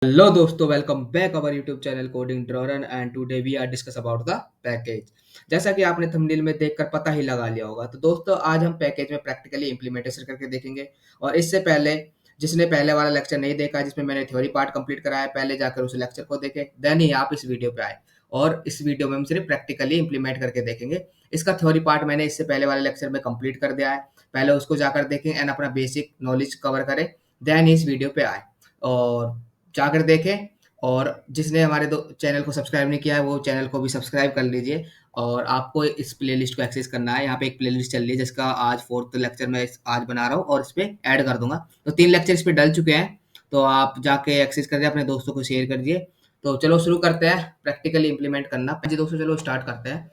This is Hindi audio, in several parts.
Hello दोस्तों, welcome back our YouTube channel coding ड्रॉरन and today we are discuss about the package. जैसा कि आपने थंबनेल में देखकर पता ही लगा लिया होगा, तो दोस्तों आज हम पैकेज में प्रैक्टिकली इंप्लीमेंटेशन करके देखेंगे। और इससे पहले जिसने पहले वाला लेक्चर नहीं देखा, जिसमें मैंने थ्योरी पार्ट कंप्लीट कराया है, पहले जाकर उस लेक्चर को देखें, देन ही आप इस वीडियो पे आए। और इस वीडियो में हम सिर्फ प्रैक्टिकली इंप्लीमेंट करके देखेंगे। इसका थ्योरी पार्ट मैंने इससे पहले वाले लेक्चर में कंप्लीट कर दिया है। पहले उसको जाकर देखें एंड अपना बेसिक नॉलेज कवर करें, देन इस वीडियो पे आए और जाकर देखें। और जिसने हमारे दो चैनल को सब्सक्राइब नहीं किया है, वो चैनल को भी सब्सक्राइब कर लीजिए। और आपको इस प्लेलिस्ट को एक्सेस करना है। यहाँ पे एक प्लेलिस्ट चल रही है जिसका आज फोर्थ लेक्चर मैं आज बना रहा हूँ और इस पे ऐड कर दूंगा। तो 3 लेक्चर इस पे डल चुके हैं, तो आप जाके एक्सेस कर दिए, अपने दोस्तों को शेयर कर दिए। तो चलो शुरू करते हैं प्रैक्टिकली इंप्लीमेंट करना। जी दोस्तों, चलो स्टार्ट करते हैं।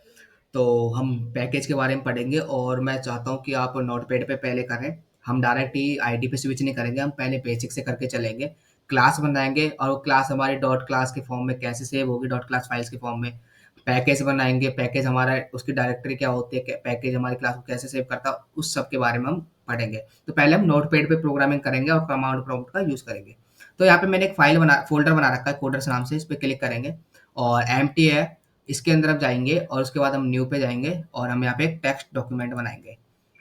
तो हम पैकेज के बारे में पढ़ेंगे और मैं चाहता हूँ कि आप नोटपैड पे पहले करें। हम डायरेक्ट ही आईडी पे स्विच नहीं करेंगे, हम पहले बेसिक से करके चलेंगे। क्लास बनाएंगे और वो क्लास हमारी डॉट क्लास के फॉर्म में कैसे सेव होगी, डॉट क्लास फाइल्स के फॉर्म में। पैकेज बनाएंगे, पैकेज हमारा उसकी डायरेक्टरी क्या होती है, पैकेज हमारी क्लास को कैसे सेव करता है, उस सब के बारे में हम पढ़ेंगे। तो पहले हम नोटपैड पे प्रोग्रामिंग करेंगे और कमांड प्रॉम्प्ट का यूज़ करेंगे। तो यहाँ पे मैंने एक फोल्डर बना रखा है कोडर्स नाम से, इस पे क्लिक करेंगे और एम्प्टी है, इसके अंदर आप जाएंगे और उसके बाद हम न्यू पे जाएंगे और हम यहाँ पे एक टेक्स्ट डॉक्यूमेंट बनाएंगे।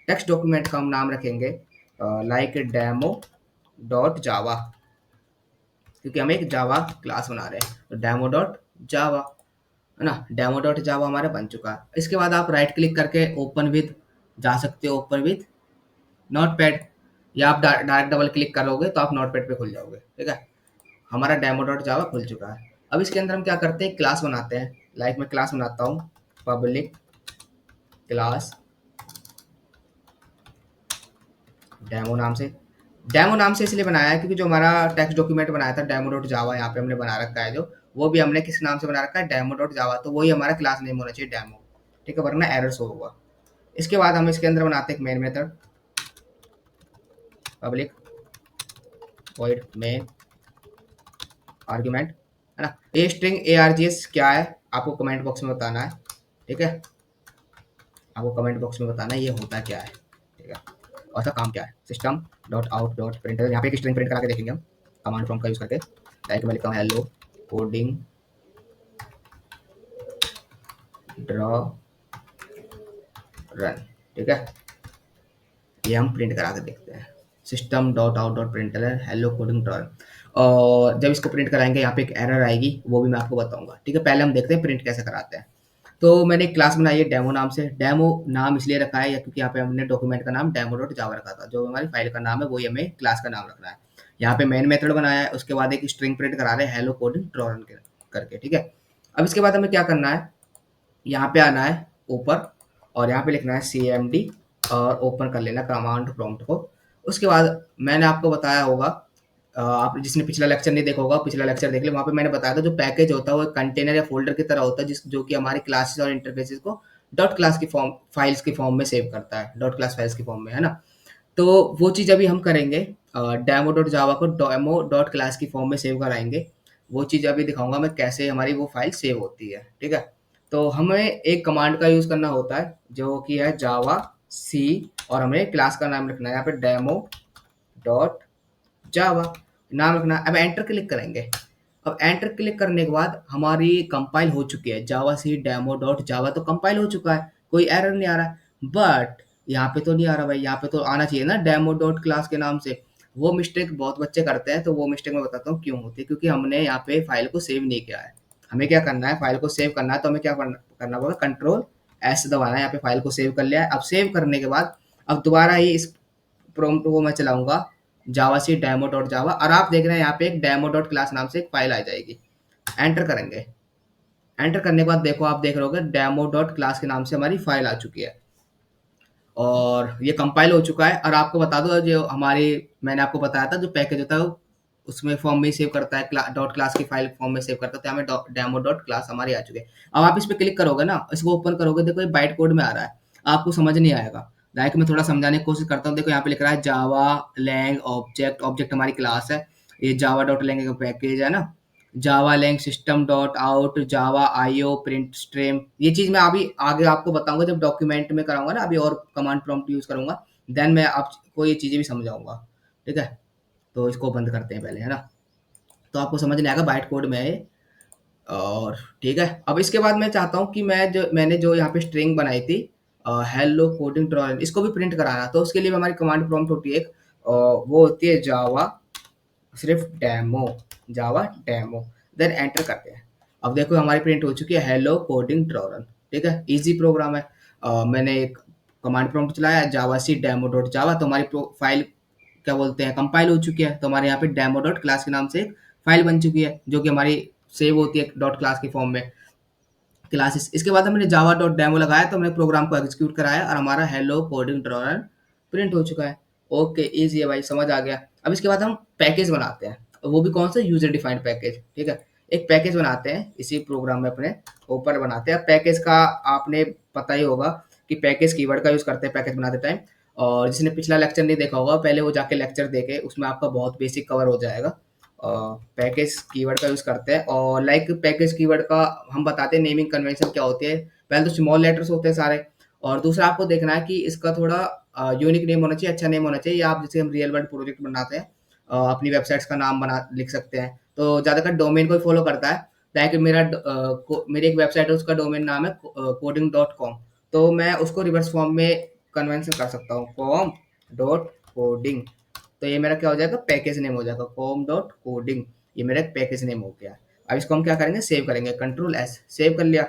टेक्स्ट डॉक्यूमेंट का हम नाम रखेंगे लाइक डेमो डॉट जावा, क्योंकि हम एक जावा क्लास बना रहे हैं। तो डेमो डॉट जावा है ना, डेमो डॉट जावा हमारा बन चुका है। इसके बाद आप राइट क्लिक करके ओपन विद जा सकते हो, ओपन विद नोटपैड, या आप डायरेक्ट डबल क्लिक करोगे तो आप नोटपैड पे खुल जाओगे। ठीक है, हमारा डेमो डॉट जावा खुल चुका है। अब इसके अंदर हम क्या करते हैं, क्लास बनाते हैं। लाइक मैं क्लास बनाता हूँ पब्लिक क्लास डेमो नाम से। डेमो नाम से इसलिए बनाया है क्योंकि जो हमारा टेक्स्ट डॉक्यूमेंट बनाया था डेमो डॉट जावा, यहाँ पे हमने बना रखा है जो, वो भी हमने किस नाम से बना रखा है, डेमो डॉट जावा। तो वही हमारा क्लास नेम होना चाहिए, डेमो। ठीक है, वरना एरर शो होगा। इसके बाद हम इसके अंदर बनाते हैं एक main method, public void main argument, है ना। ए स्ट्रिंग ARGS क्या है आपको कमेंट बॉक्स में बताना है। ठीक है, आपको कमेंट बॉक्स में बताना है ये होता क्या है। ठीक है, और इसका काम क्या है। System dot out dot printer, यहाँ पे एक स्ट्रिंग प्रिंट करा के देखेंगे हम कमांड प्रॉम्प्ट का यूज करके। लाइक मैं लिखता हूँ हेलो कोडिंग ड्रॉ रन। ठीक है, ये हम प्रिंट करा के देखते हैं। System dot out dot printer hello coding draw run. और जब इसको प्रिंट कराएंगे यहाँ पे एक एरर आएगी, वो भी मैं आपको बताऊंगा। ठीक है, पहले हम देखते हैं प्रिंट कैसे कराते हैं। तो मैंने एक क्लास बनाई है डेमो नाम से। डेमो नाम इसलिए रखा है क्योंकि यहाँ पे हमने डॉक्यूमेंट का नाम डेमो डॉट जावा रखा था, जो हमारी फाइल का नाम है वही हमें क्लास का नाम रखना है। यहाँ पे मेन मेथड बनाया है, उसके बाद एक स्ट्रिंग प्रिंट करा रहे हैं हेलो कोडिंग ड्रॉ रन करके। ठीक है, अब इसके बाद हमें क्या करना है, यहाँ पे आना है ऊपर और यहाँ पे लिखना है CMD और ओपन कर लेना कमांड प्रॉम्प्ट को। उसके बाद मैंने आपको बताया होगा, आप जिसने पिछला लेक्चर नहीं देखा होगा, पिछला लेक्चर देख ले, वहाँ पे मैंने बताया था जो पैकेज होता है वो कंटेनर या फोल्डर की तरह होता है, जिस जो कि हमारी क्लासेस और इंटरफेसेस को डॉट क्लास की फॉर्म फाइल्स की फॉर्म में सेव करता है, डॉट क्लास फाइल्स की फॉर्म में, है ना। तो वो चीज़ अभी हम करेंगे, डेमो डॉट जावा को डेमो डॉट क्लास की फॉर्म में सेव कराएंगे। वो चीज़ अभी दिखाऊंगा मैं कैसे हमारी वो फाइल सेव होती है। ठीक है, तो हमें एक कमांड का यूज़ करना होता है जो कि है जावा सी, और हमें क्लास का नाम रखना है यहाँ पे डेमो डॉट जावा नाम रखना है। अब एंटर क्लिक करेंगे। अब एंटर क्लिक करने के बाद हमारी कंपाइल हो चुकी है, जावा सी डेमो डॉट जावा तो कंपाइल हो चुका है, कोई एरर नहीं आ रहा। बट यहाँ पे तो नहीं आ रहा भाई, यहाँ पे तो आना चाहिए ना डेमो डॉट क्लास के नाम से। वो मिस्टेक बहुत बच्चे करते हैं, तो वो मिस्टेक मैं बताता हूँ क्यों होती है, क्योंकि हमने यहाँ पे फाइल को सेव नहीं किया है। हमें क्या करना है, फाइल को सेव करना है, तो हमें क्या करना होगा, Ctrl+S दबाना है। यहाँ पे फाइल को सेव कर लिया है। अब सेव करने के बाद अब दोबारा ही इस प्रॉम्प्ट को मैं चलाऊंगा जावा सी डेमो डॉट जावा, और आप देख रहे हैं यहाँ पे एक डेमो डॉट क्लास नाम से एक फाइल आ जाएगी। एंटर करेंगे। एंटर करने के बाद देखो, आप देख रहे होगे डेमो डॉट क्लास के नाम से हमारी फाइल आ चुकी है और ये कंपाइल हो चुका है। और आपको बता दो, जो हमारी मैंने आपको बताया था जो पैकेज होता है वो उसमें फॉर्म में सेव करता है, डॉट क्लास की फाइल फॉर्म में सेव करता है, तो हमें डेमो डॉट क्लास हमारी आ चुकी है। अब आप इस पर क्लिक करोगे ना, इसको ओपन करोगे, देखो ये बाइट कोड में आ रहा है, आपको समझ नहीं आएगा। लाइक मैं थोड़ा समझाने की कोशिश करता हूँ। देखो यहाँ पे लिख रहा है जावा लैंग ऑब्जेक्ट, ऑब्जेक्ट हमारी क्लास है। ये जावा डॉट लैंग का पैकेज है ना, जावा लैंग सिस्टम डॉट आउट जावा IO प्रिंट स्ट्रीम। ये चीज़ मैं अभी आगे आपको बताऊंगा जब डॉक्यूमेंट में कराऊंगा ना, अभी और कमांड प्रॉम्प्ट यूज़ करूंगा, देन मैं आपको ये चीज़ें भी समझाऊंगा। ठीक है, तो इसको बंद करते हैं पहले, है ना। तो आपको समझ नहीं आएगा बाइट कोड में है ये। और ठीक है, अब इसके बाद मैं चाहता हूँ कि मैंने जो यहाँ पे स्ट्रिंग बनाई थी हेलो कोडिंग ट्रोजन, इसको भी प्रिंट कराना। तो उसके लिए हमारी कमांड प्रॉम्प्ट होती है एक, वो होती है जावा सिर्फ डेमो, जावा डेमो, देन एंटर करते हैं। अब देखो हमारी प्रिंट हो चुकी है हेलो कोडिंग ट्रोजन। ठीक है, इजी प्रोग्राम है। मैंने एक कमांड प्रॉम्प्ट चलाया जावा सी डेमो डॉट जावा, तो हमारी फाइल क्या बोलते हैं कंपाइल हो चुकी है। तो हमारे यहाँ पे डेमो डॉट क्लास के नाम से एक फाइल बन चुकी है, जो कि हमारी सेव होती है डॉट क्लास के फॉर्म में क्लासेस। इसके बाद हमने जावा डॉट डेमो लगाया, तो हमने प्रोग्राम को एग्जीक्यूट कराया और हमारा हेलो कोडिंग ड्रॉअर प्रिंट हो चुका है। ओके, इजी है भाई, समझ आ गया। अब इसके बाद हम पैकेज बनाते हैं, और वो भी कौन सा, यूजर डिफाइंड पैकेज। ठीक है, एक पैकेज बनाते हैं इसी प्रोग्राम में अपने ऊपर बनाते हैं। पैकेज का आपने पता ही होगा कि पैकेज कीवर्ड का यूज करते हैं पैकेज बनाते टाइम। और जिसने पिछला लेक्चर नहीं देखा होगा, पहले वो जाके लेक्चर देखे, उसमें आपका बहुत बेसिक कवर हो जाएगा। पैकेज कीवर्ड का यूज करते हैं, और लाइक पैकेज कीवर्ड का हम बताते हैं नेमिंग कन्वेंशन क्या होती है। पहले तो स्मॉल लेटर्स होते हैं सारे, और दूसरा आपको देखना है कि इसका थोड़ा यूनिक नेम होना चाहिए, अच्छा नेम होना चाहिए। या आप जैसे हम रियल वर्ल्ड प्रोजेक्ट बनाते हैं, अपनी वेबसाइट्स का नाम बना लिख सकते हैं, तो ज़्यादातर डोमेन को फॉलो करता है। लाइक मेरी एक वेबसाइट है, उसका डोमेन नाम है coding.com, तो मैं उसको रिवर्स फॉर्म में कन्वेंशन कर सकता हूँ com.coding। तो ये मेरा क्या हो जाएगा, पैकेज नेम हो जाएगा com.coding। ये मेरा एक पैकेज नेम हो गया। अब इसको हम क्या करेंगे, सेव करेंगे, कंट्रोल एस, सेव कर लिया।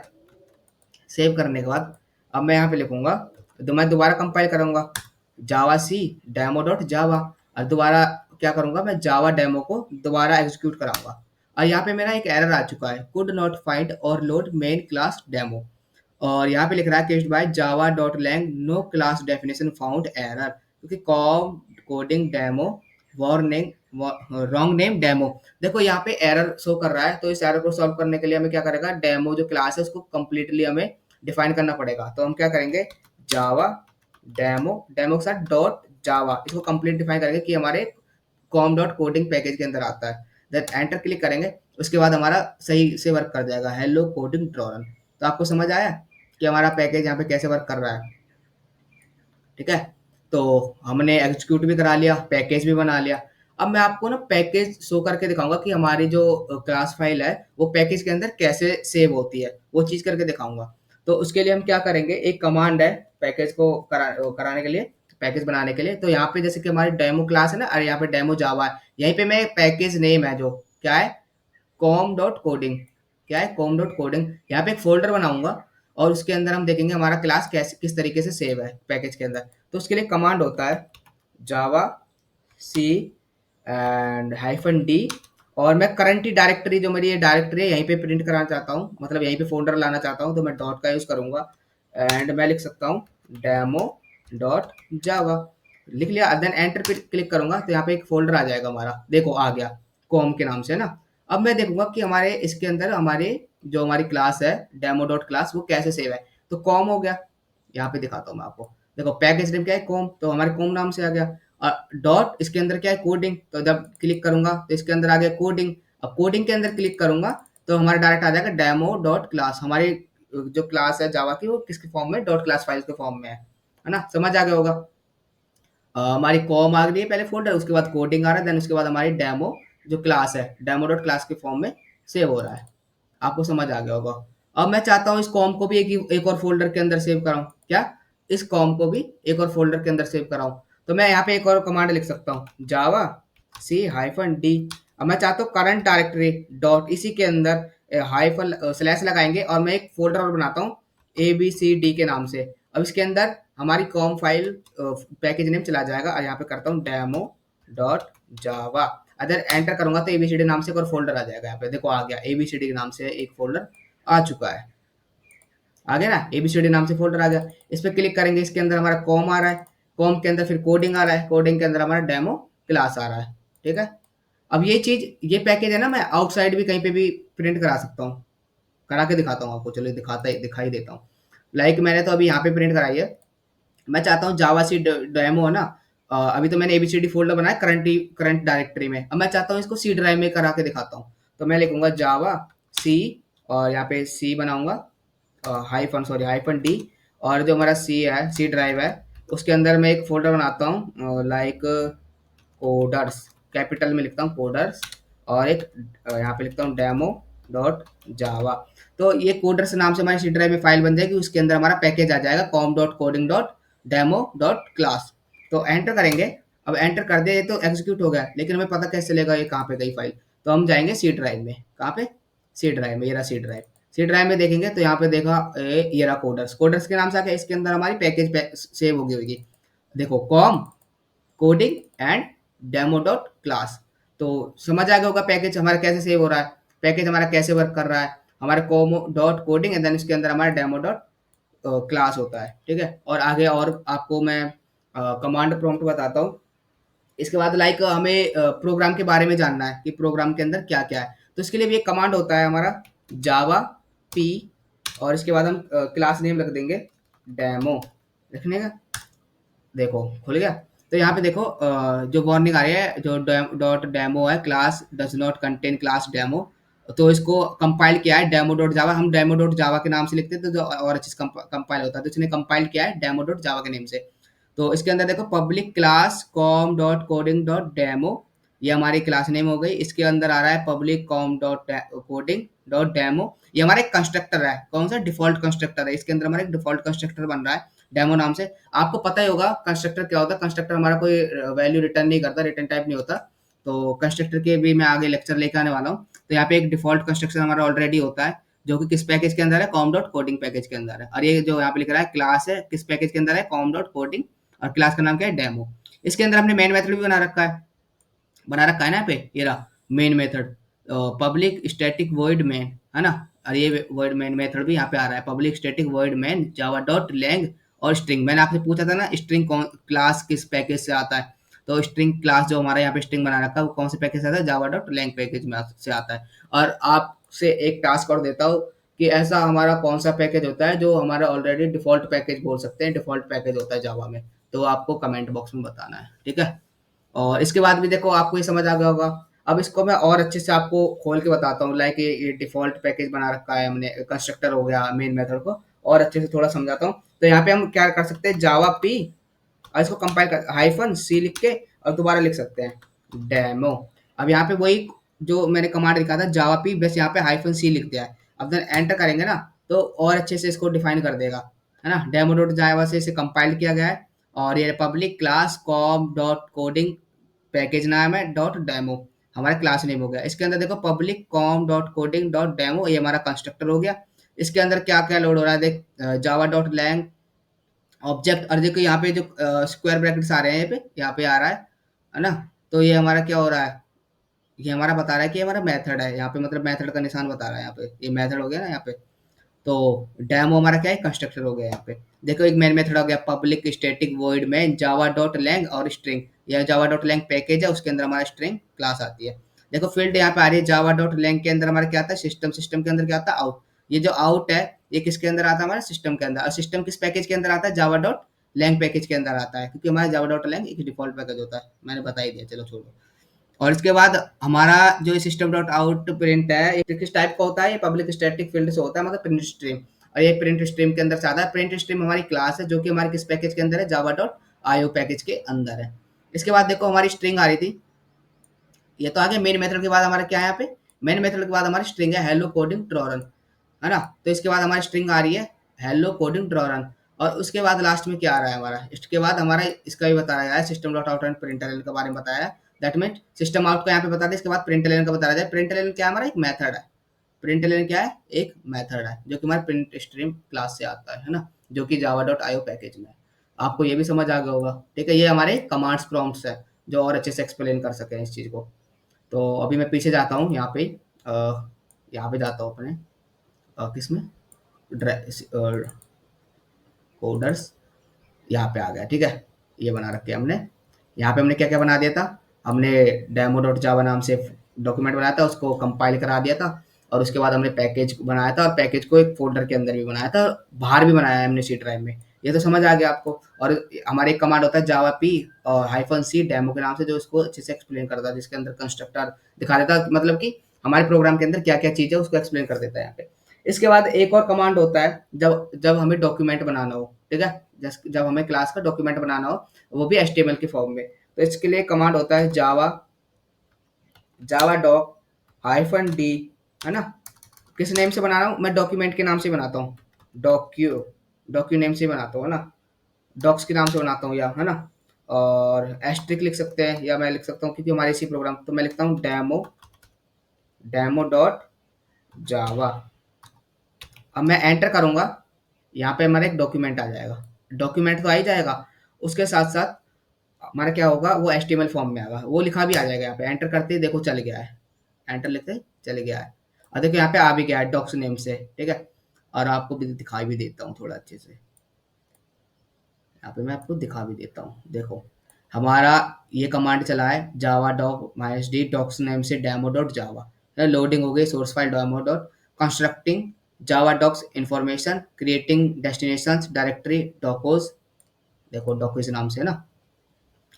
सेव करने के बाद अब मैं यहाँ पे लिखूंगा, तो मैं दोबारा कंपाइल करूंगा जावा सी डेमो डॉट जावा, और दोबारा क्या करूंगा, मैं जावा डेमो को दोबारा एग्जीक्यूट कराऊंगा। और यहाँ पे मेरा एक एरर आ चुका है, could not find or load main class demo. और यहाँ पे लिख रहा है caused by Java dot lang no class definition found error, क्योंकि com coding demo warning wrong name demo. देखो यहाँ पे एरर शो कर रहा है, तो इस एरर को सॉल्व करने के लिए हमें क्या करेगा, डेमो जो क्लास है उसको कंप्लीटली हमें डिफाइन करना पड़ेगा। तो हम क्या करेंगे, जावा डेमो, डेमो के साथ डॉट जावा, इसको कंप्लीट डिफाइन करेंगे कि हमारे कॉम डॉट कोडिंग पैकेज के अंदर आता है। देन एंटर क्लिक करेंगे, उसके बाद हमारा सही से वर्क कर जाएगा हेलो कोडिंग ड्रॉन। तो आपको समझ आया कि हमारा पैकेज यहाँ पे कैसे वर्क कर रहा है। ठीक है, तो हमने एग्जीक्यूट भी करा लिया, पैकेज भी बना लिया। अब मैं आपको ना पैकेज शो करके दिखाऊंगा कि हमारी जो क्लास फाइल है वो पैकेज के अंदर कैसे सेव होती है, वो चीज करके दिखाऊंगा। तो उसके लिए हम क्या करेंगे, एक कमांड है पैकेज को कराने के लिए, पैकेज बनाने के लिए। तो यहाँ पे जैसे कि हमारी डेमो क्लास है ना, और यहाँ पे डेमो जावा है, यहीं पे मैं पैकेज नेम है जो क्या है, कॉम डॉट कोडिंग। क्या है, कॉम डॉट कोडिंग। यहाँ पे एक फोल्डर बनाऊंगा, और उसके अंदर हम देखेंगे हमारा क्लास कैसे किस तरीके से सेव है पैकेज के अंदर। तो उसके लिए कमांड होता है जावा सी एंड हाइफन डी, और मैं करंट डायरेक्टरी जो मेरी ये डायरेक्टरी है यहीं पे प्रिंट कराना चाहता हूँ, मतलब यहीं पे फोल्डर लाना चाहता हूँ, तो मैं डॉट का यूज करूंगा। एंड मैं लिख सकता हूँ डेमो डॉट जावा, लिख लिया। देन एंटर पे क्लिक करूंगा, तो यहाँ पे एक फोल्डर आ जाएगा हमारा, देखो आ गया कॉम के नाम से ना। अब मैं देखूंगा कि हमारे इसके अंदर हमारे जो हमारी क्लास है डेमो डॉट क्लास वो कैसे सेव है। तो कॉम हो गया, यहाँ पे दिखाता हूँ मैं आपको। देखो पैकेज नेम क्या है, कॉम, तो हमारे कॉम नाम से आ गया। और डॉट इसके अंदर क्या है, कोडिंग, तो जब क्लिक करूंगा तो इसके अंदर आ गया कोडिंग। अब कोडिंग के अंदर क्लिक करूंगा तो हमारा डायरेक्ट आ जाएगा डेमो डॉट क्लास। हमारी जो क्लास है जावा की वो किसके फॉर्म में, डॉट क्लास फाइल के फॉर्म में है ना, समझ आ गया होगा। हमारी कॉम आ गई है पहले फोल्डर, उसके बाद कोडिंग आ रहा है, देन उसके बाद हमारी डेमो जो क्लास है डेमो डॉट क्लास के फॉर्म में सेव हो रहा है। आपको समझ आ गया होगा। अब मैं चाहता हूँ इस कॉम को भी एक और फोल्डर के अंदर सेव कराऊं, क्या, इस कॉम को भी एक और फोल्डर के अंदर सेव कराऊं। तो मैं यहाँ पे एक और कमांड लिख सकता हूँ जावा सी हाइफन डी। अब मैं चाहता हूँ करंट डायरेक्टरी डॉट, इसी के अंदर हाइफन स्लैश लगाएंगे, और मैं एक फोल्डर और बनाता हूँ ए बी सी डी के नाम से। अब इसके अंदर हमारी कॉम फाइल पैकेज नेम चला जाएगा, और यहाँ पे करता हूँ डेमो डॉट जावा। अगर एंटर करूंगा तो एबीसीडी नाम से एक और फोल्डर आ जाएगा। यहाँ पे देखो आ गया, एबीसीडी के नाम से एक फोल्डर आ चुका है, आ गया ना, एबीसीडी नाम से फोल्डर आ गया। इस पर क्लिक करेंगे, इसके अंदर हमारा कॉम आ रहा है, कॉम के अंदर फिर कोडिंग आ रहा है, कोडिंग के अंदर हमारा डेमो क्लास आ रहा है। ठीक है, अब ये चीज, ये पैकेज है ना, मैं आउटसाइड भी कहीं पे भी प्रिंट करा सकता हूँ, करा के दिखाता हूँ आपको, चलो दिखाई देता हूँ। लाइक मैंने तो अभी यहाँ पे प्रिंट कराई है। मैं चाहता हूँ जावा सी डेमो है ना, अभी तो मैंने एबीसीडी फोल्डर बनाया करंट डायरेक्टरी में। अब मैं चाहता हूँ इसको सी ड्राइव में करा के दिखाता हूँ। तो मैं लिखूंगा जावा सी, और यहाँ पे सी बनाऊंगा हाइफन डी, और जो हमारा सी है, सी ड्राइव है, उसके अंदर मैं एक फोल्डर बनाता हूँ लाइक कोडर्स, कैपिटल में लिखता हूँ कोडर्स, और एक यहाँ पे लिखता हूँ डेमो डॉट जावा। तो ये कोडर्स नाम से हमारी सी ड्राइव में फाइल बन जाएगी, उसके अंदर हमारा पैकेज आ जाएगा com dot coding dot demo dot class. तो एंटर करेंगे। अब एंटर कर दिया, ये तो एग्जीक्यूट हो गया, लेकिन हमें पता कैसे चलेगा ये कहाँ पे गई फाइल। तो हम जाएंगे सी ड्राइव में। कहाँ पे? सी ड्राइव में। ये रहा सी ड्राइव। सी ड्राइव में देखेंगे तो यहाँ पे देखा ये रहा कोडर्स। कोडर्स के नाम से आके इसके अंदर हमारी पैकेज सेव होगी होगी। देखो com coding and demo dot class. तो समझ आ गया होगा पैकेज हमारा कैसे सेव हो रहा है, पैकेज हमारा कैसे वर्क कर रहा है। हमारे कोम डॉट कोडिंग एंड देन इसके अंदर हमारा डेमो डॉट क्लास होता है, ठीक है। और आगे और आपको मैं कमांड प्रॉम्प्ट बताता हूँ। इसके बाद लाइक हमें प्रोग्राम के बारे में जानना है कि प्रोग्राम के अंदर क्या क्या है, तो इसके लिए भी एक कमांड होता है हमारा जावा पी, और इसके बाद हम क्लास नेम रख देंगे डेमो। लिखने का देखो खुल गया। तो यहाँ पे देखो जो वार्निंग आ रही है, जो डॉट डेमो है, class does not contain class demo. तो इसको कंपाइल किया है डेमो डॉट जावा। हम डेमो डॉट जावा के नाम से लिखते हैं तो जो और अच्छे से कंपाइल होता है, तो इसने कंपाइल किया है डेमो डॉट जावा के नेम से। तो इसके अंदर देखो public class com dot coding dot demo, ये हमारी क्लास नेम हो गई। इसके अंदर आ रहा है public com dot coding dot demo, ये हमारा एक कंस्ट्रक्टर है। कौन सा? डिफॉल्ट कंस्ट्रक्टर है। इसके अंदर हमारा एक डिफॉल्ट कंस्ट्रक्टर बन रहा है डेमो नाम से। आपको पता ही होगा कंस्ट्रक्टर क्या होता है। कंस्ट्रक्टर हमारा कोई वैल्यू रिटर्न नहीं करता, रिटर्न टाइप नहीं होता। तो कंस्ट्रक्टर के भी मैं आगे लेक्चर लेकर आने वाला हूँ। तो यहाँ पे एक डिफॉल्ट कंस्ट्रक्शन हमारा ऑलरेडी होता है, जो कि किस पैकेज के अंदर है? कॉम डॉट कोडिंग पैकेज के अंदर है। और ये जो यहाँ पे लिख रहा है क्लास है, किस पैकेज के अंदर है? कॉम डॉट कोडिंग, और क्लास का नाम क्या है? डेमो। इसके अंदर हमने मेन मेथड भी बना रखा है ना, यहाँ पे ये रहा main method, public static void main, है ना। और ये वॉइड मेन मेथड भी यहाँ पे आ रहा है, public static void main Java dot lang और स्ट्रिंग। मैंने आपसे पूछा था ना स्ट्रिंग कौन क्लास किस पैकेज से आता है, तो स्ट्रिंग क्लास जो हमारा यहाँ पे स्ट्रिंग बना रखा है वो कौन से पैकेज से आता है? जावा डॉट लैंग पैकेज में से आता है। और आपसे एक टास्क और देता हूँ कि ऐसा हमारा कौन सा पैकेज होता है जो हमारा ऑलरेडी डिफॉल्ट पैकेज बोल सकते हैं, डिफॉल्ट पैकेज होता है जावा में। तो आपको कमेंट बॉक्स में बताना है, ठीक है। और इसके बाद भी देखो आपको ये समझ आ गया होगा। अब इसको मैं और अच्छे से आपको खोल के बताता हूँ, लाइक ये डिफ़ॉल्ट पैकेज बना रखा है हमने, कंस्ट्रक्टर हो गया मेन मेथड को, और अच्छे से थोड़ा समझाता हूँ। तो यहाँ पे हम क्या कर सकते हैं, जावा पी, और इसको कंपाइल कर हाइफन सी लिख के और दोबारा लिख सकते हैं डेमो। अब यहाँ पे वही जो मैंने कमांड लिखा था जावा पी, बस यहाँ पे हाइफन सी लिख दिया है। अब देन एंटर करेंगे ना तो और अच्छे से इसको डिफाइन कर देगा, है ना। डेमो डॉट जावा से इसे कंपाइल किया गया है। और ये public class com dot coding package नाम है डॉट डेमो, हमारा क्लास नेम हो गया। इसके अंदर देखो public com dot coding dot demo, ये हमारा कंस्ट्रक्टर हो गया। इसके अंदर क्या क्या लोड हो रहा है देख, जावा डॉट लैंग ऑब्जेक्ट, और देखो यहाँ पे जो स्क्वायर ब्रैकेट्स आ रहे हैं, यहाँ पे आ रहा है ना। तो ये हमारा क्या हो रहा है, ये हमारा बता रहा है कि ये हमारा मेथड है, यहाँ पे मतलब मेथड का निशान बता रहा है, यहाँ पे ये मेथड हो गया ना यहाँ पे। तो डेमो हमारा क्या है? कंस्ट्रक्टर हो गया। यहाँ पे देखो एक मेन मेथड हो गया पब्लिक स्टैटिक वॉइड में जावा डॉट लैंग और स्ट्रिंग, यह जावा डॉट लैंग पैकेज है, उसके अंदर हमारा स्ट्रिंग क्लास आती है। देखो फील्ड यहाँ पे आ रही है जावा डॉट लैंग के अंदर हमारा क्या आता है? सिस्टम। सिस्टम के अंदर क्या आता है? आउट। ये जो आउट है ये किसके अंदर आता है? हमारे सिस्टम के अंदर। और सिस्टम किस पैकेज के अंदर आता है? जावा डॉट लैंग पैकेज के अंदर आता है, क्योंकि हमारा जावा डॉट लैंग एक डिफॉल्ट पैकेज होता है, मैंने बता ही दिया, चलो छोड़ो। और इसके बाद हमारा जो सिस्टम डॉट आउट प्रिंट है, ये किस टाइप का होता है? ये पब्लिक स्टैटिक फील्ड से होता है, मतलब प्रिंट स्ट्रीम। और ये प्रिंट स्ट्रीम के अंदर से आता है। प्रिंट स्ट्रीम हमारी क्लास है जो कि हमारे किस पैकेज के अंदर है? जावा डॉट आईओ पैकेज के अंदर है। इसके बाद देखो हमारी स्ट्रिंग आ रही थी, ये तो आगे मेन मेथड के बाद हमारा क्या है? यहाँ पे मेन मेथड के बाद हमारी स्ट्रिंग है हेलो कोडिंग ड्रॉरन, है ना। तो इसके बाद हमारी स्ट्रिंग आ रही है हेलो कोडिंग ड्रॉरन। और उसके बाद लास्ट में क्या आ रहा है हमारा? इसके बाद हमारा इसका भी बताया गया है system dot out and println के बारे में बताया है। दैट मीन सिस्टम आउट का यहाँ पे बता दें, इसके बाद प्रिंटलन का बताया जाए। प्रिंटलन क्या है? हमारा एक मेथड है। प्रिंटलन क्या है? एक मेथड है जो कि हमारे प्रिंट स्ट्रीम क्लास से आता है ना, जो कि जावा डॉट आईओ पैकेज में है। आपको ये भी समझ आ गया होगा, ठीक है। ये हमारे कमांड्स प्रॉम्प्ट्स है जो और अच्छे से एक्सप्लेन कर सकें इस चीज़ को। तो अभी मैं पीछे जाता हूँ, यहाँ पे जाता हूँ अपने किसमें, कोडर्स, यहाँ पे आ गया, ठीक है। ये बना रखे हमने। यहाँ पे हमने क्या क्या बना दिया था? हमने डेमो डॉट जावा नाम से डॉक्यूमेंट बनाया था, उसको कंपाइल करा दिया था। और उसके बाद हमने पैकेज बनाया था, और पैकेज को एक फोल्डर के अंदर भी बनाया था, और बाहर भी बनाया है हमने सी ड्राइव में। ये तो समझ आ गया आपको। और हमारे एक कमांड होता है जावा पी और हाइफन सी डेमो के नाम से, जो उसको अच्छे से एक्सप्लेन करता है, जिसके अंदर कंस्ट्रक्टर दिखा देता है, मतलब कि हमारे प्रोग्राम के अंदर क्या क्या चीज़ है उसको एक्सप्लेन कर देता है यहाँ पे। इसके बाद एक और कमांड होता है जब जब हमें डॉक्यूमेंट बनाना हो, ठीक है। जब हमें क्लास का डॉक्यूमेंट बनाना हो, वो भी एचटीएमएल के फॉर्म में, तो इसके लिए कमांड होता है जावा जावा डॉक हाइफन डी, है ना। किस नेम से बना रहा हूँ मैं, डॉक्यूमेंट के नाम से बनाता हूँ, डॉक्यू डॉक्यू नेम से बनाता हूँ, है ना। डॉक्स के नाम से बनाता हूँ, या है ना। और एस्ट्रिक लिख सकते हैं, या मैं लिख सकता हूँ क्योंकि हमारे इसी प्रोग्राम, तो मैं लिखता हूँ डेमो, डेमो डॉट जावा। अब मैं एंटर करूंगा, यहाँ पे हमारा एक डॉक्यूमेंट आ जाएगा, डॉक्यूमेंट तो आ ही जाएगा, उसके साथ साथ हमारा क्या होगा, वो HTML फॉर्म में आएगा, वो लिखा भी आ जाएगा। यहाँ पे एंटर करते ही देखो चल गया है, एंटर लिखते ही चल गया है। और देखो यहाँ पे आ भी गया है डॉक्स नेम से, ठीक है। और आपको भी दिखाई भी देता हूँ थोड़ा अच्छे से, यहाँ पे मैं आपको दिखा भी देता हूँ, देखो हमारा ये कमांड चला है, Java doc minus D docs name से डेमो डॉट जावा, लोडिंग हो गई source file demo dot, constructing Java docs information, creating destinations directory docs, देखो डॉकोस नाम से है ना।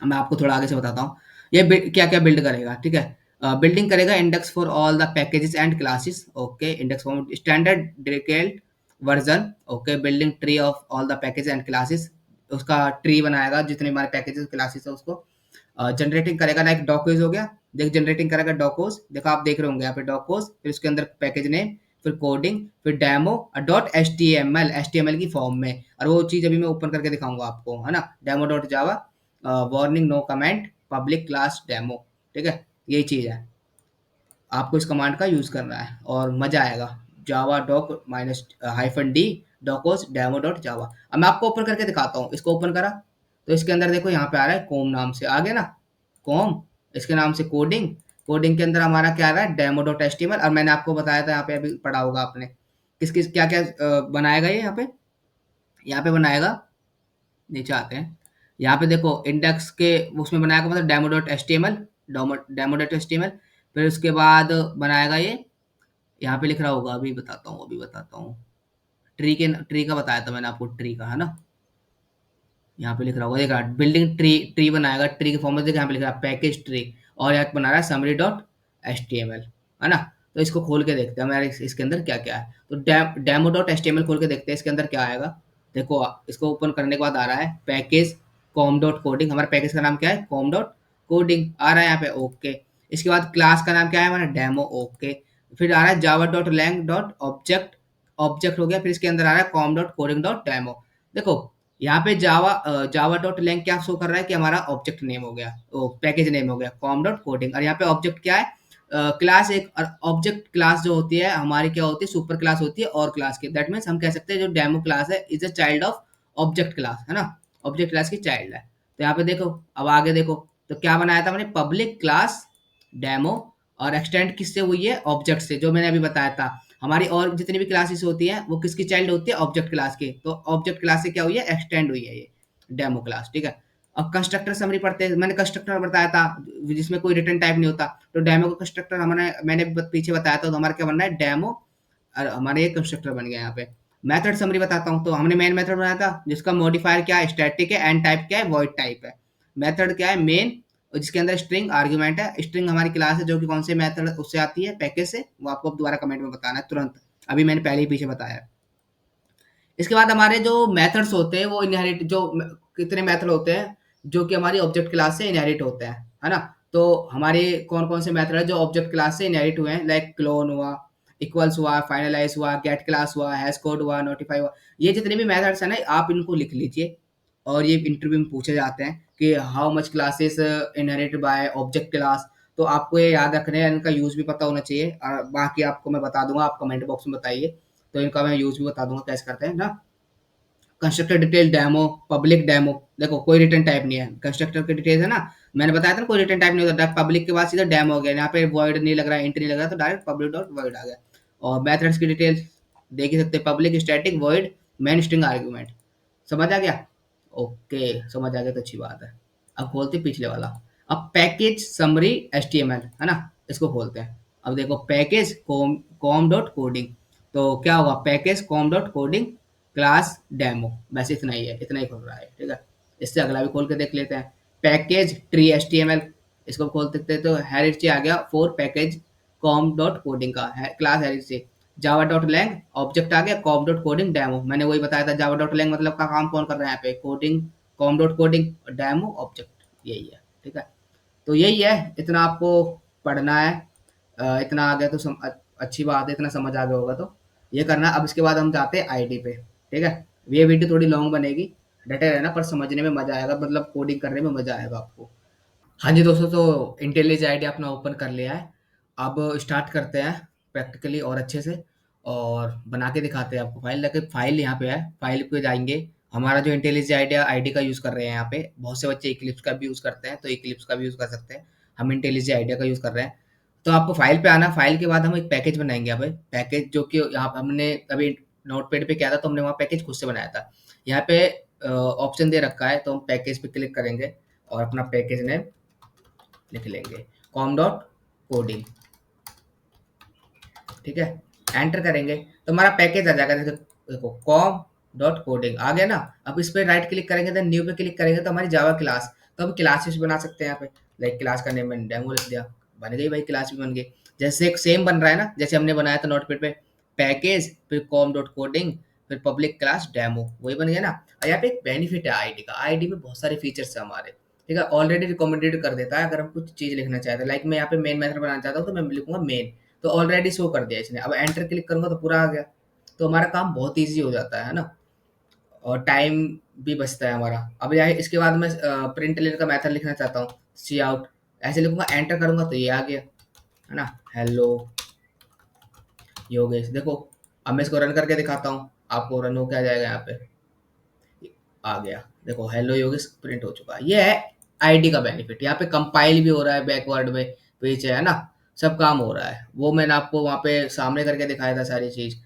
मैं आपको थोड़ा आगे से बताता हूँ ये क्या क्या बिल्ड करेगा, ठीक है। बिल्डिंग करेगा index for all the packages and classes, okay, index for standard doclet version, okay, building tree of all the package and classes, उसका ट्री बनाएगा जितने हमारे पैकेजेस क्लासेस है उसको। जनरेटिंग करेगा लाइक डॉकोज हो गया, देख जनरेटिंग करेगा डॉकोज, देखो आप देख रहे होंगे यहाँ पे डॉकोज, फिर उसके अंदर पैकेज नेम, फिर कोडिंग, फिर demo dot H T M L की फॉर्म में, और वो चीज़ अभी मैं ओपन करके दिखाऊंगा आपको, है ना। Demo dot Java warning no comment public class demo, ठीक है, यही चीज़ है। आपको इस कमांड का यूज़ करना है और मज़ा आएगा। Java doc minus hyphen D docs demo dot Java. अब मैं आपको ओपन करके दिखाता हूँ, इसको ओपन करा तो इसके अंदर देखो यहाँ पे आ रहा है कॉम नाम से, आ गया ना कॉम, इसके नाम से कोडिंग, कोडिंग के अंदर हमारा क्या आ रहा है demo dot H T M L, और मैंने आपको बताया था यहाँ पे अभी पढ़ा होगा आपने, किस किस क्या क्या बनाएगा ये, यहाँ पे बनाएगा, नीचे आते हैं, यहाँ पे देखो इंडेक्स के उसमें बनाएगा मतलब demo dot H T M L, demo dot H T M L, फिर उसके बाद बनाएगा ये, यहाँ पे लिख रहा होगा, अभी बताता हूँ, ट्री का बताया था मैंने आपको, ट्री का है ना, यहाँ पे लिख रहा होगा, देखा बिल्डिंग ट्री, ट्री बनाएगा, ट्री के फॉर्म में देखा यहाँ पे लिख रहा है पैकेज ट्री, और यहाँ पे बना रहा है summary dot H T M L, है ना। तो इसको खोल के देखते हैं हमारे इसके अंदर क्या क्या है, तो demo dot H T M L खोल के देखते हैं इसके अंदर क्या आएगा। देखो इसको ओपन करने के बाद आ रहा है पैकेज कॉम डॉट कोडिंग, हमारे पैकेज का नाम क्या है कॉम डॉट कोडिंग आ रहा है यहाँ पे, ओके। इसके बाद क्लास का नाम क्या है हमारा डेमो, ओके। फिर आ रहा है Java dot lang dot object, object हो गया, फिर इसके अंदर आ रहा है com dot coding dot demo. देखो यहाँ पे जावा डॉट लैंग क्या शो कर रहा है कि हमारा ऑब्जेक्ट नेम हो गया, पैकेज नेम हो गया कॉम डॉट कोडिंग, और यहाँ पे ऑब्जेक्ट क्या है क्लास, एक ऑब्जेक्ट क्लास जो होती है हमारी क्या होती है सुपर क्लास होती है और क्लास की, दैट मीन्स हम कह सकते हैं जो डेमो क्लास है is a child of object class, है ना, ऑब्जेक्ट क्लास की चाइल्ड है। तो यहाँ पे देखो, अब आगे देखो, तो क्या बनाया था मैंने पब्लिक क्लास डेमो, और एक्सटेंड किससे हुई है ऑब्जेक्ट से, जो मैंने अभी बताया था हमारी और जितनी भी क्लासेस होती हैं वो किसकी चाइल्ड होती है ऑब्जेक्ट क्लास की, तो ऑब्जेक्ट क्लास से क्या हुई है एक्सटेंड हुई है ये डेमो क्लास, ठीक है। अब कंस्ट्रक्टर समरी पढ़ते हैं, मैंने कंस्ट्रक्टर बताया था जिसमें कोई रिटर्न टाइप नहीं होता, तो डेमो का कंस्ट्रक्टर हमारे मैंने पीछे बताया था, तो हमारा क्या बनना है डेमो, और हमारे ये कंस्ट्रक्टर बन गया यहाँ पे। मेथड समरी बताता हूँ, तो हमने मेन मेथड बनाया था जिसका मॉडिफायर क्या है स्टैटिक है, एंड टाइप क्या है वॉइड टाइप है। मेथड क्या है मेन, और जिसके अंदर स्ट्रिंग आर्ग्यूमेंट है, स्ट्रिंग हमारी क्लास है जो कि कौन से मेथड उससे आती है पैकेज से, वो आपको दोबारा कमेंट में बताना है तुरंत, अभी मैंने पहले ही पीछे बताया है। इसके बाद हमारे जो मेथड्स होते हैं वो इनहेरिट, जो कितने मेथड होते हैं जो कि हमारी ऑब्जेक्ट क्लास से इनहेरिट होते हैं, है ना। तो हमारे कौन कौन से मेथड है जो ऑब्जेक्ट क्लास से इनहेरिट हुए हैं, लाइक क्लोन हुआ, इक्वल्स हुआ, फाइनलाइज हुआ, गेट क्लास हुआ, हैश कोड हुआ, नोटिफाई हुआ, ये जितने भी मेथड्स हैं ना आप इनको लिख लीजिए, और ये इंटरव्यू में पूछे जाते हैं कि how much classes inherited by object class, तो आपको ये याद रखने हैं, इनका यूज भी पता होना चाहिए, और बाकी आपको मैं बता दूंगा, आप कमेंट बॉक्स में बताइए, तो इनका मैं यूज भी बता दूंगा कैसे करते हैं ना। Constructor detail demo, public demo, देखो कोई रिटर्न टाइप नहीं है, कंस्ट्रक्टर के डिटेल्स है ना, मैंने बताया था ना कोई रिटर्न टाइप नहीं होता, डायरेक्ट पब्लिक के बाद सीधा डेमो हो गया, यहाँ पे वॉइड नहीं लग रहा है, एंट्री नहीं लग रहा है, तो डायरेक्ट पब्लिक डॉट वॉइड आ गया। और मेथड्स की डिटेल्स देख ही सकते हैं, public static void main string argument, समझ आ गया, ओके समझ आ गया तो अच्छी बात है। अब खोलते हैं पिछले वाला, अब पैकेज समरी HTML है ना, इसको खोलते हैं। अब देखो package com com dot coding, तो क्या होगा package com dot coding class demo, बस इतना ही है, इतना ही खोल रहा है, ठीक है। इससे अगला भी खोल के देख लेते हैं, पैकेज ट्री HTML, इसको खोल सकते हैं, तो हेरिटेज आ गया for package com dot coding का है class heritage, Java dot lang object आ गया कॉम डॉट कोडिंग डेमो, मैंने वही बताया था जावा डॉट लैंग मतलब का काम कौन कर रहा है यहाँ पे coding, com dot coding demo object, यही है, ठीक है। तो यही है, इतना आपको पढ़ना है, इतना आ गया तो अच्छी बात है, इतना समझ आ गया होगा तो ये करना। अब इसके बाद हम जाते हैं आईडी पे, ठीक है। ये वीडियो थोड़ी लॉन्ग बनेगी, डटे रहना, पर समझने में मजा आएगा, मतलब कोडिंग करने में मजा आएगा आपको। हाँ जी दोस्तों, तो इंटेलिज आईडी अपना ओपन कर लिया है। अब स्टार्ट करते हैं प्रैक्टिकली और अच्छे से, और बना के दिखाते हैं आपको। फाइल लगे, फाइल यहाँ पे है, फाइल पे जाएंगे। हमारा जो इंटेलिज आईडी का यूज़ कर रहे हैं यहाँ पे, बहुत से बच्चे इक्लिप्स का भी यूज़ करते हैं, तो इक्लिप्स का भी यूज़ कर सकते हैं। हम इंटेलिज आईडिया का यूज़ कर रहे हैं। तो आपको फाइल पे आना, फाइल के बाद हम एक पैकेज बनाएंगे यहाँ पे, पैकेज जो कि यहाँ पे हमने अभी नोटपैड पे किया था, तो हमने वहाँ पैकेज खुद से बनाया था। यहाँ पे ऑप्शन दे रखा है, तो हम पैकेज पे क्लिक करेंगे और अपना पैकेज नेम लिख लेंगे, कॉम डॉट कोडिंग, ठीक है। एंटर करेंगे तो हमारा पैकेज आ जाएगा। देखो कॉम डॉट कोडिंग आ गया ना। अब इस पे राइट क्लिक करेंगे, देन न्यू पे क्लिक करेंगे, तो हमारी जावा क्लास, तो हम क्लासेस बना सकते हैं यहाँ पे। लाइक क्लास का नेम मैंने डेमो लिख दिया, बन गई भाई, क्लास भी बन गई। जैसे एक सेम बन रहा है ना, जैसे हमने बनाया था नोटपैड पे, पैकेज फिर कॉम डॉट कोडिंग फिर पब्लिक क्लास डेमो, वही बन गया ना। और यहाँ पे एक बेनिफिट है आईडी का, आईडी में बहुत सारे फीचर्स है हमारे, ठीक है। ऑलरेडी रिकमेंडेड कर देता है अगर हम कुछ चीज़ लिखना चाहते हैं। लाइक मैं यहाँ पे मेन मेथड बनाना चाहता हूँ, तो मैं लिखूंगा मेन, तो ऑलरेडी शो कर दिया इसने। अब एंटर क्लिक करूंगा तो पूरा आ गया, तो हमारा काम बहुत ईजी हो जाता है ना, और टाइम भी बचता है हमारा। अब यहाँ इसके बाद मैं प्रिंट लेयर का मेथड लिखना चाहता हूँ, सी आउट, ऐसे लिखूंगा, एंटर करूंगा तो ये आ गया, है ना, हेलो योगेश। देखो अब मैं इसको रन करके दिखाता हूँ आपको, रन हो क्या जाएगा यहाँ पे, आ गया। देखो हेलो योगेश प्रिंट हो चुका है। ये है आईडी का बेनिफिट। यहाँ पे कंपाइल भी हो रहा है बैकवर्ड में, पीछे है ना, सब काम हो रहा है। वो मैंने आपको वहाँ पे सामने करके दिखाया था सारी चीज़।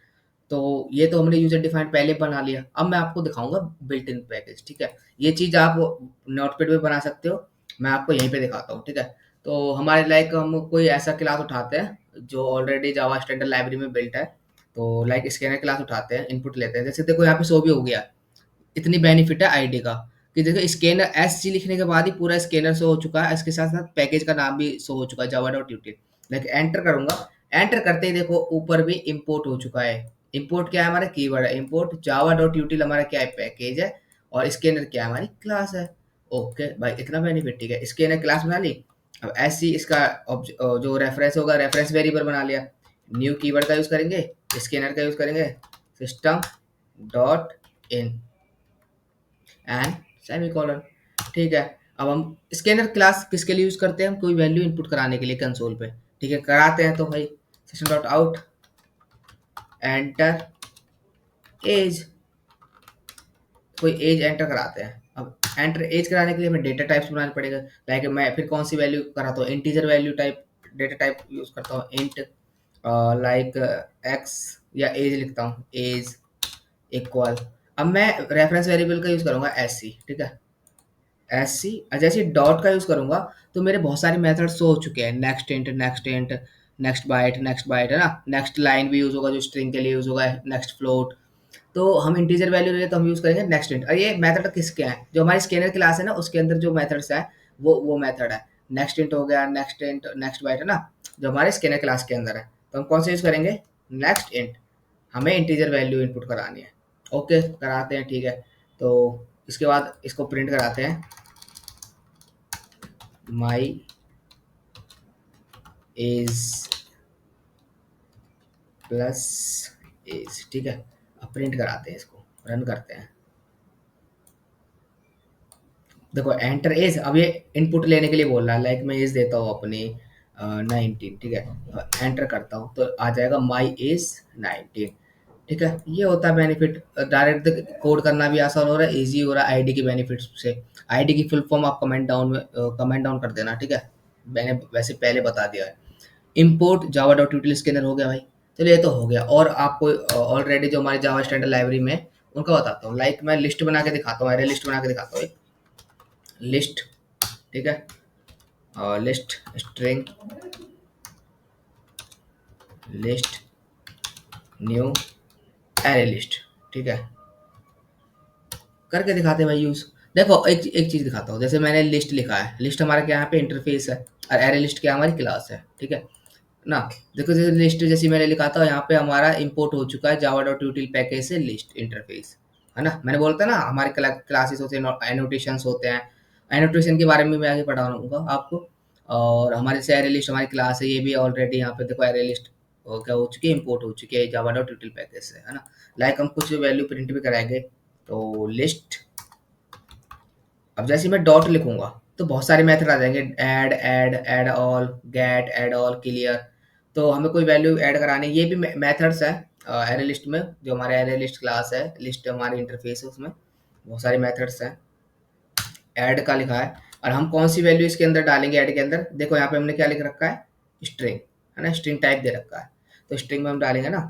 तो ये तो हमने यूजर डिफाइंड पहले बना लिया। अब मैं आपको दिखाऊंगा बिल्ट इन पैकेज, ठीक है। ये चीज़ आप नोटपैड पे बना सकते हो, मैं आपको यहीं पे दिखाता हूँ, ठीक है। तो हमारे लाइक हम कोई ऐसा क्लास उठाते हैं जो ऑलरेडी जावा स्टैंडर्ड लाइब्रेरी में बिल्ट है। तो लाइक स्कैनर क्लास उठाते हैं, इनपुट लेते हैं। जैसे देखो यहाँ पे शो भी हो गया, इतनी बेनिफिट है आईडी का कि देखो स्कैनर एस जी लिखने के बाद ही पूरा स्कैनर शो हो चुका है, इसके साथ साथ पैकेज का नाम भी शो हो चुका है, जावा डॉट यूटिल। लाइक एंटर करूंगा, एंटर करते ही देखो ऊपर भी इंपोर्ट हो चुका है। इंपोर्ट क्या है, हमारा कीवर्ड है इंपोर्ट, जावा डॉट यूटिल हमारा क्या है, पैकेज है, और स्कैनर क्या है, हमारी क्लास है। ओके भाई, इतना बेनिफिट, ठीक है। स्कैनर क्लास बना ली। अब ऐसी इसका जो रेफरेंस होगा, रेफरेंस वेरिएबल बना लिया। न्यू कीवर्ड का यूज करेंगे, स्कैनर का यूज करेंगे, system dot in and semicolon, ठीक है। अब हम स्कैनर क्लास किसके लिए यूज करते हैं, हम कोई वैल्यू इनपुट कराने के लिए कंसोल पे, ठीक है, कराते हैं। तो भाई system dot out enter age, कोई एज एंटर कराते हैं। अब एंटर एज कराने के लिए हमें डेटा टाइप्स बनाना पड़ेगा। लाइक मैं फिर कौन सी वैल्यू कराता हूँ, integer value type data type use करता हूँ, इंट लाइक एक्स, या एज लिखता हूँ, एज इक्वल। अब मैं रेफरेंस वेरिएबल का यूज करूंगा एस सी, ठीक है, एस सी। जैसे डॉट का यूज करूंगा तो मेरे बहुत सारे मेथड शो हो चुके हैं, next int, next int, next byte, है ना, नेक्स्ट लाइन भी यूज होगा जो स्ट्रिंग के लिए यूज होगा, नेक्स्ट फ्लोट। तो हम इंटीजर वैल्यू ले तो हम यूज करेंगे नेक्स्ट इंट। और ये मेथड किसके हैं, जो हमारी स्कैनर क्लास है ना, उसके अंदर जो मेथड्स है वो मेथड है। नेक्स्ट इंट हो गया, नेक्स्ट इंट, नेक्स्ट बाइट, है ना, जो हमारे स्कैनर क्लास के अंदर है। तो हम कौन से यूज करेंगे, नेक्स्ट इंट, हमें इंटीजर वैल्यू इनपुट करानी है। ओके कराते हैं, ठीक है। तो इसके बाद इसको प्रिंट कराते हैं, माई एज प्लस एज, ठीक है। अब प्रिंट कराते हैं, इसको रन करते हैं। देखो एंटर एज, अब ये इनपुट लेने के लिए बोल रहा है। लाइक मैं एज देता हूँ अपनी 19, ठीक है। एंटर करता हूँ तो आ जाएगा माई एज 19, ठीक है। ये होता है बेनिफिट, डायरेक्ट कोड करना भी आसान हो रहा है, इजी हो रहा है आईडी की बेनिफिट से। आईडी की फुल फॉर्म आप कमेंट डाउन में कमेंट डाउन कर देना, ठीक है, मैंने वैसे पहले बता दिया है। इम्पोर्ट जावा डॉट यूटिल स्कैनर हो गया भाई, चलिए ये तो हो गया। और आपको ऑलरेडी जो हमारी जावा स्टैंडर्ड लाइब्रेरी में उनका बताता हूँ। लाइक मैं लिस्ट बना के दिखाता हूँ, अरे लिस्ट बना के दिखाता हूँ, एक लिस्ट, ठीक है, और list string list new array list, ठीक है, करके दिखाते हैं भाई यूज। देखो एक एक चीज दिखाता हूँ, जैसे मैंने लिस्ट लिखा है, लिस्ट हमारा क्या यहाँ पे इंटरफेस है, और एरे लिस्ट क्या हमारी क्लास है, ठीक है ना। देखो जैसे लिस्ट जैसे मैंने लिखा था, यहाँ पे हमारा इंपोर्ट हो चुका है जावा डॉट यूटिल पैकेज से लिस्ट इंटरफेस, है ना। मैंने बोलता ना हमारे क्लासेस होते हैं, एनोटेशंस होते हैं, एनोटेशन के बारे में मैं आगे पढ़ाऊंगा आपको। और हमारे जैसे एरे लिस्ट हमारी क्लास है, ये भी ऑलरेडी यहाँ पे देखो एरे लिस्ट क्या हो चुकी है, इंपोर्ट हो चुकी है जावा डॉट यूटिल पैकेज से, है ना। लाइक हम कुछ वैल्यू प्रिंट भी कराएंगे, तो लिस्ट, अब जैसे मैं डॉट लिखूंगा तो बहुत सारे मेथड आ जाएंगे, add add add all, get add all, clear. तो हमें कोई वैल्यू ऐड करानी, ये भी मेथड्स है एरे लिस्ट में, जो हमारे एरे लिस्ट क्लास है, लिस्ट हमारी इंटरफेस है, उसमें बहुत सारे मेथड्स हैं। ऐड का लिखा है, और हम कौन सी वैल्यू इसके अंदर डालेंगे ऐड के अंदर, देखो यहाँ पे हमने क्या लिख रखा है, स्ट्रिंग, है ना, स्ट्रिंग टाइप दे रखा है, तो स्ट्रिंग में हम डालेंगे ना,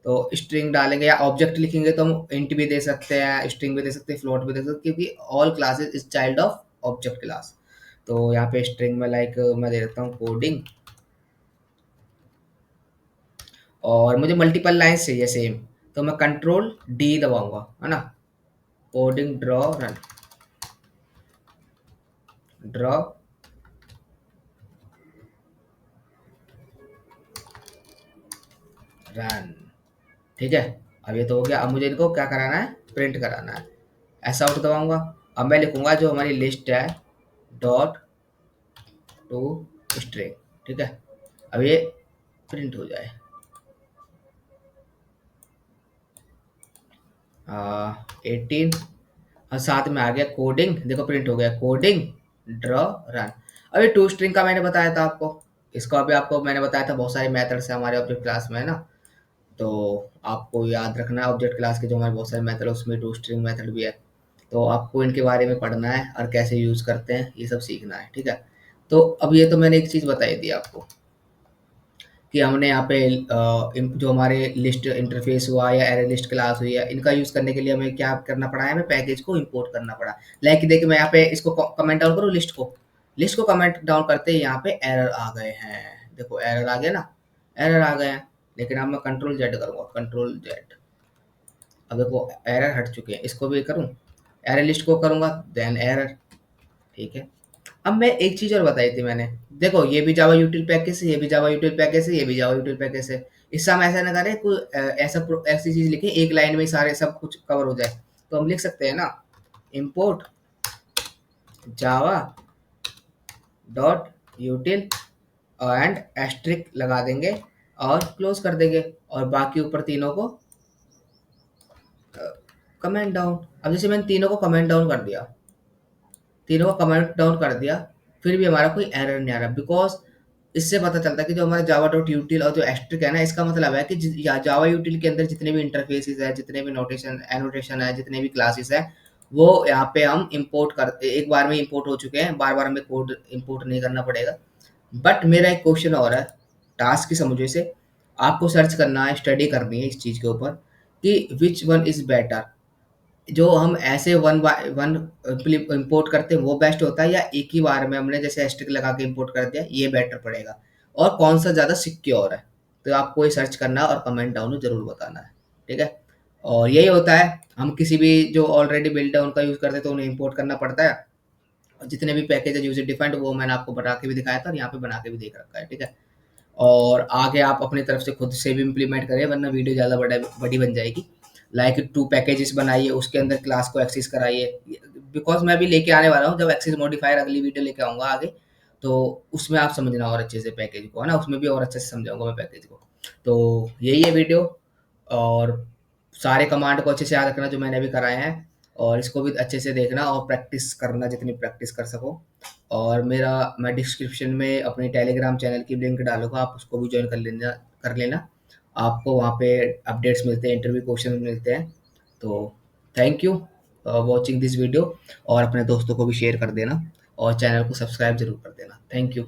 तो स्ट्रिंग डालेंगे, या ऑब्जेक्ट लिखेंगे तो हम इंट भी दे सकते हैं, स्ट्रिंग भी दे सकते हैं, फ्लोट भी दे सकते हैं, क्योंकि all classes is child of object class. तो यहाँ पे स्ट्रिंग में लाइक मैं दे देता हूँ कोडिंग, और मुझे मल्टीपल लाइन्स चाहिए सेम, तो मैं कंट्रोल डी दबाऊंगा, है ना, coding draw run, draw run, ठीक है। अब ये तो हो गया, अब मुझे इनको क्या कराना है, प्रिंट कराना है, ऐसा आउट दबाऊंगा। अब मैं लिखूंगा जो हमारी लिस्ट है डॉट टू स्ट्रिंग, ठीक है। अब ये प्रिंट हो जाए, 18, और साथ में आ गया कोडिंग, देखो प्रिंट हो गया कोडिंग ड्रॉ रन। अभी टू स्ट्रिंग का मैंने बताया था आपको, इसको अभी आपको मैंने बताया था, बहुत सारे मेथड्स हैं हमारे ऑब्जेक्ट क्लास में, है ना। तो आपको याद रखना है ऑब्जेक्ट क्लास के जो हमारे बहुत सारे मेथड है, उसमें टू स्ट्रिंग मेथड भी है, तो आपको इनके बारे में पढ़ना है और कैसे यूज़ करते हैं ये सब सीखना है, ठीक है। तो अब ये तो मैंने एक चीज़ बताई दी आपको कि हमने यहाँ पे जो हमारे लिस्ट इंटरफेस हुआ या एरे लिस्ट क्लास हुई है, इनका यूज़ करने के लिए हमें क्या करना पड़ा है, हमें पैकेज को इंपोर्ट करना पड़ा। लाइक देखिए मैं यहाँ पे इसको कमेंट डाउन करूँ, लिस्ट को कमेंट डाउन करते ही यहाँ पे एरर आ गए हैं, देखो एरर आ गया ना, एरर आ गए हैं। लेकिन अब मैं कंट्रोल जेड करूँगा, कंट्रोल जेड, अब देखो एरर हट चुके हैं, इसको भी करूँ, एरर लिस्ट को करूँगा, देन एरर, ठीक है। अब मैं एक चीज़ और बताई थी मैंने, देखो ये भी जावा यूटिल पैकेज है, ये भी जावा यूटिल पैकेज है, ये भी जावा यूटिल पैकेज है। इससे हम ऐसा ना करें कोई ऐसी चीज़ लिखें एक लाइन में ही सारे सब कुछ कवर हो जाए, तो हम लिख सकते हैं ना, import Java dot util and asterisk लगा देंगे और क्लोज कर देंगे, और बाकी ऊपर तीनों को कमेंट डाउन। अब जैसे मैंने तीनों को कमेंट डाउन कर दिया, तीनों को कमेंट डाउन कर दिया, फिर भी हमारा कोई एरर नहीं आ रहा, बिकॉज इससे पता चलता है कि जो हमारा जावा डॉट यूटिल और जो एस्ट्रिक है ना, इसका मतलब है कि जावा यूटिल के अंदर जितने भी इंटरफेसेस है, जितने भी नोटेशन एनोटेशन है, जितने भी क्लासेस है, वो यहाँ पे हम इंपोर्ट कर, एक बार में इंपोर्ट हो चुके हैं, बार बार हमें कोड इंपोर्ट नहीं करना पड़ेगा। बट मेरा एक क्वेश्चन और है, टास्क की समझो से, आपको सर्च करना है, स्टडी करनी है इस चीज़ के ऊपर कि विच वन इज़ बेटर, जो हम ऐसे वन बाय वन इंपोर्ट करते हैं वो बेस्ट होता है, या एक ही बार में हमने जैसे एस्ट्रिक लगा के इंपोर्ट कर दिया, ये बेटर पड़ेगा, और कौन सा ज़्यादा सिक्योर है। तो आपको ये सर्च करना और कमेंट डाउन में ज़रूर बताना है, ठीक है। और यही होता है, हम किसी भी जो ऑलरेडी बिल्ड है उनका यूज़ करते हैं तो उन्हें इंपोर्ट करना पड़ता है, और जितने भी पैकेज है यूजर डिफाइंड वो मैंने आपको बना के भी दिखाया था और यहाँ पे बना के भी देख रखा है, ठीक है। और आगे आप अपनी तरफ से खुद से भी इम्प्लीमेंट करें, वरना वीडियो ज़्यादा बड़ी बन जाएगी। लाइक टू पैकेजेस बनाइए, उसके अंदर क्लास को एक्सेस कराइए, बिकॉज मैं भी लेके आने वाला हूँ, जब एक्सेस मॉडिफायर अगली वीडियो लेके आऊँगा आगे, तो उसमें आप समझना और अच्छे से पैकेज को, है ना, उसमें भी और अच्छे से समझाऊंगा मैं पैकेज को। तो यही है वीडियो, और सारे कमांड को अच्छे से याद रखना जो मैंने अभी कराए हैं, और इसको भी अच्छे से देखना और प्रैक्टिस करना जितनी प्रैक्टिस कर सको। और मैं डिस्क्रिप्शन में अपने टेलीग्राम चैनल की लिंक डालूंगा, आप उसको भी ज्वाइन कर लेना। आपको वहाँ पे अपडेट्स मिलते हैं, इंटरव्यू क्वेश्चन मिलते हैं। तो thank you watching this video, और अपने दोस्तों को भी शेयर कर देना, और चैनल को सब्सक्राइब जरूर कर देना। Thank you.